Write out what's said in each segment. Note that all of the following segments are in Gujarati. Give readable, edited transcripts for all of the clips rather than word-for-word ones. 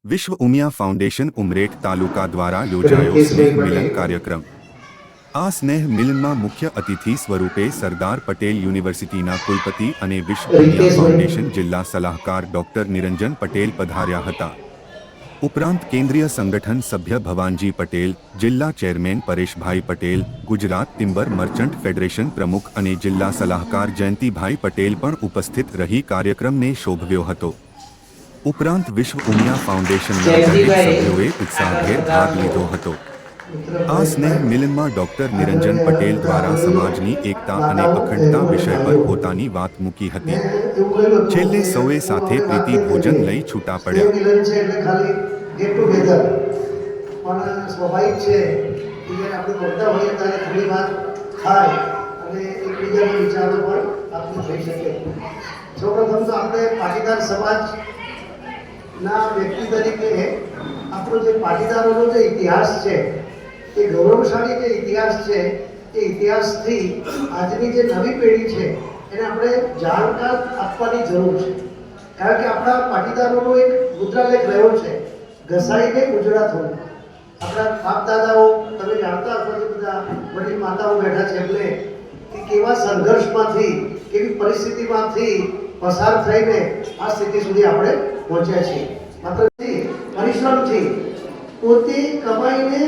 विश्व उमिया फाउंडेशन उमरेठ तालुका द्वारा योजायो स्नेह मिलन कार्यक्रम। आ स्नेह मिलનમાં મુખ્ય અતિથિ સ્વરૂપે સરદાર પટેલ યુનિવર્સિટીના કુલપતિ અને વિશ્વ ઉમિયા ફાઉન્ડેશન જિલ્લા સલાહકાર ડોક્ટર નિરંજન પટેલ પધાર્યા હતા। ઉપરાંત કેન્દ્રીય સંગઠન સભ્ય ભવાનજી પટેલ, જિલ્લા chairman Pareshbhai Patel, Gujarat timber merchant federation પ્રમુખ અને જિલ્લા સલાહકાર જયંતિભાઈ પટેલ પણ ઉપસ્થિત રહી કાર્યક્રમને શોભવ્યો હતો। ઉપરાંત વિશ્વ ઉમિયા ફાઉન્ડેશનના દરેક સભ્યોએ ઉત્સાહભેર ભાગ લીધો હતો। આ સ્નેહ મિલનમાં ડોક્ટર નિરંજન પટેલ દ્વારા સમાજની એકતા અને અખંડતા વિષય પર પોતાની વાત મૂકી હતી। છેલ્લે સૌએ સાથે પ્રીતિ ભોજન લઈ છૂટા પડ્યા। ના વ્યક્તિ તરીકે આપણો જે પાટીદારોનો જે ઇતિહાસ છે એ ગૌરવશાળી જે ઇતિહાસ છે એ ઇતિહાસથી આજની જે નવી પેઢી છે એને આપણે જાણકાર આપવાની જરૂર છે। કારણ કે આપણા પાટીદારોનો એક મુદ્રાલેખ રહ્યો છે, ઘસાઈને ગુજરાત હોવું। આપણા બાપ દાદાઓ તમે જાણતા હશો કે બધા વડીલ માતાઓ બેઠા છે એમને કે કેવા સંઘર્ષમાંથી, કેવી પરિસ્થિતિમાંથી પસાર થઈને આ સ્થિતિ સુધી આપણે પહોંચ્યા છીએ। માત્ર પરિશ્રમથી પોતે કમાઈને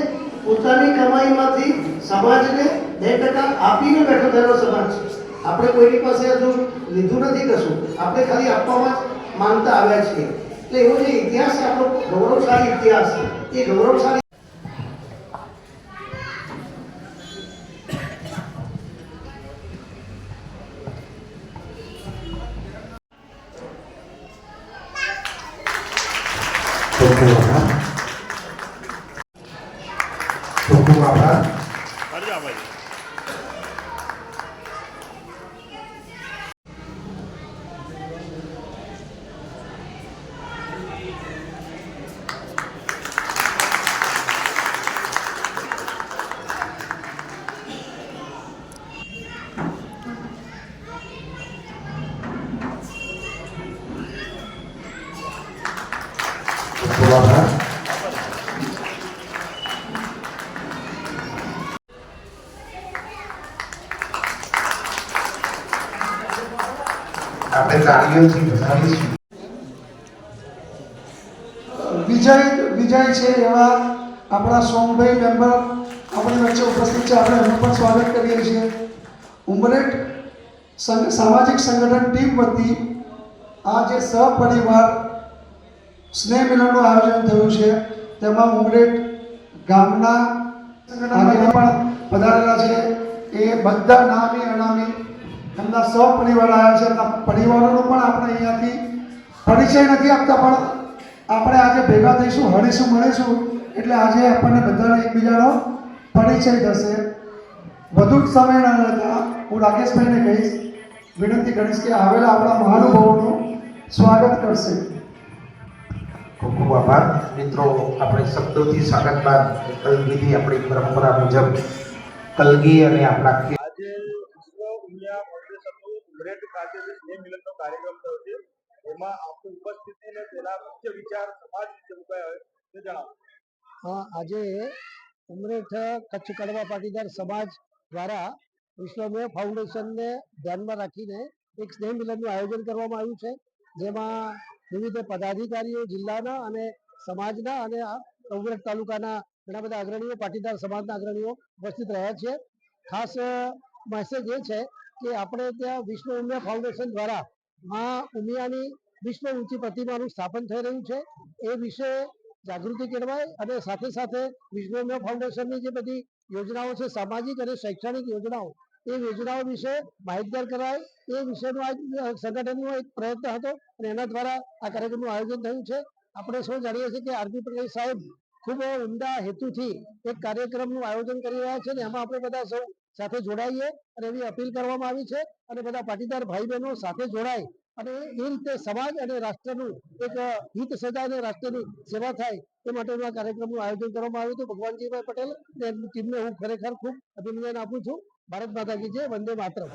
પોતાની કમાઈમાંથી સમાજને 2% આપીને બેઠો થયેલો સમાજ છે। આપણે કોઈની પાસે હજુ લીધું નથી કશું, આપણે ખાલી આપવામાં જ માંગતા આવ્યા છીએ। એટલે એવો જે ઇતિહાસ છે આપણો ગૌરવશાળી ઇતિહાસ છે, એ ગૌરવશાળી વિજય છે એવા આપણા સોમભાઈ મેમ્બર આપણી વચ્ચે ઉપસ્થિત છે। આપણે એમનું પણ સ્વાગત કરીએ છીએ। ઉમરેઠ સામાજિક સંગઠન ટીમ વતી આ જે સહપરિવાર સ્નેહ મિલનનું આયોજન થયું છે તેમાં ઉમરેઠ ગામના સંગઠન પણ પધારેલા છે। એ બધા નામી અનામી એમના સહપરિવાર આવ્યા છે। એમના પરિવારોનો પણ આપણે અહીંયાથી પરિચય નથી આપતા, પણ આપણે આજે ભેગા થઈશું, હળીશું, મળીશું એટલે આજે આપણને બધાને એકબીજાનો પરિચય થશે। વધુ સમય ન લેતા હું રાકેશભાઈને કહીશ, વિનંતી કરીશ કે આવેલા આપણા મહાનુભાવોનું સ્વાગત કરશે। ખૂબ ખૂબ આભાર મિત્રો। આપણે શબ્દોથી સ્વાગત બાદ કલગીની આપણી પરંપરા મુજબ કલગી અને આપણા આજે વિશ્વ ઉમિયા ફાઉન્ડેશનનું ઉમરેઠ ખાતે જે સ્નેહ મિલનનો કાર્યક્રમ થયો છે એમાં આપની ઉપસ્થિતિ અને તેના મુખ્ય વિચાર સમાજ વિશે મુકાયા હોય તે જણાવો। આજે ઉમરેઠ કચ્છ કડવા પાટીદાર સમાજ દ્વારા વિશ્વ ઉમિયા ફાઉન્ડેશનને ધ્યાનમાં રાખીને એક સ્નેહ મિલનનું આયોજન કરવામાં આવ્યું છે, જેમાં વિવિધ પદાધિકારીઓ જિલ્લાના અને સમાજના અને ઉમરેઠ તાલુકાના ઘણા બધા અગ્રણીઓ, પાટીદાર સમાજના અગ્રણીઓ ઉપસ્થિત રહ્યા છે। ખાસ મેસેજ એ છે કે આપણે ત્યાં વિશ્વ ઉમિયા ફાઉન્ડેશન દ્વારા મા ઉમિયાની વિશ્વ ઊંચી પ્રતિમાનું સ્થાપન થઈ રહ્યું છે, એ વિશે જાગૃતિ કેળવાય અને સાથે સાથે વિશ્વ ઉમિયા ફાઉન્ડેશનની જે બધી યોજનાઓ છે, સામાજિક અને શૈક્ષણિક યોજનાઓ, એ યોજનાઓ વિશે માહિતગાર કરાય, એ વિશેનો આ સંગઠનનો એક પ્રયત્ન હતો અને એના દ્વારા આ કાર્યક્રમનું આયોજન થયું છે। આપણે સૌ જાણીએ છીએ કે આરપી પટેલ સાહેબ ખૂબ ઉમદા હેતુથી એક કાર્યક્રમનું આયોજન કરી રહ્યા છે અને એમાં આપણે બધા સૌ સાથે જોડાઈએ અને એવી અપીલ કરવામાં આવી છે અને બધા પાટીદાર ભાઈ બહેનો સાથે જોડાય અને એ રીતે સમાજ અને રાષ્ટ્રનું એક હિત સદાય અને રાષ્ટ્રની સેવા થાય એ માટેનું આ કાર્યક્રમનું આયોજન કરવામાં આવ્યું હતું। ભગવાનજીભાઈ પટેલ અને એમની ટીમને હું ખરેખર ખૂબ અભિનંદન આપું છું। ભારત માતા કી જય, વંદે માતરમ।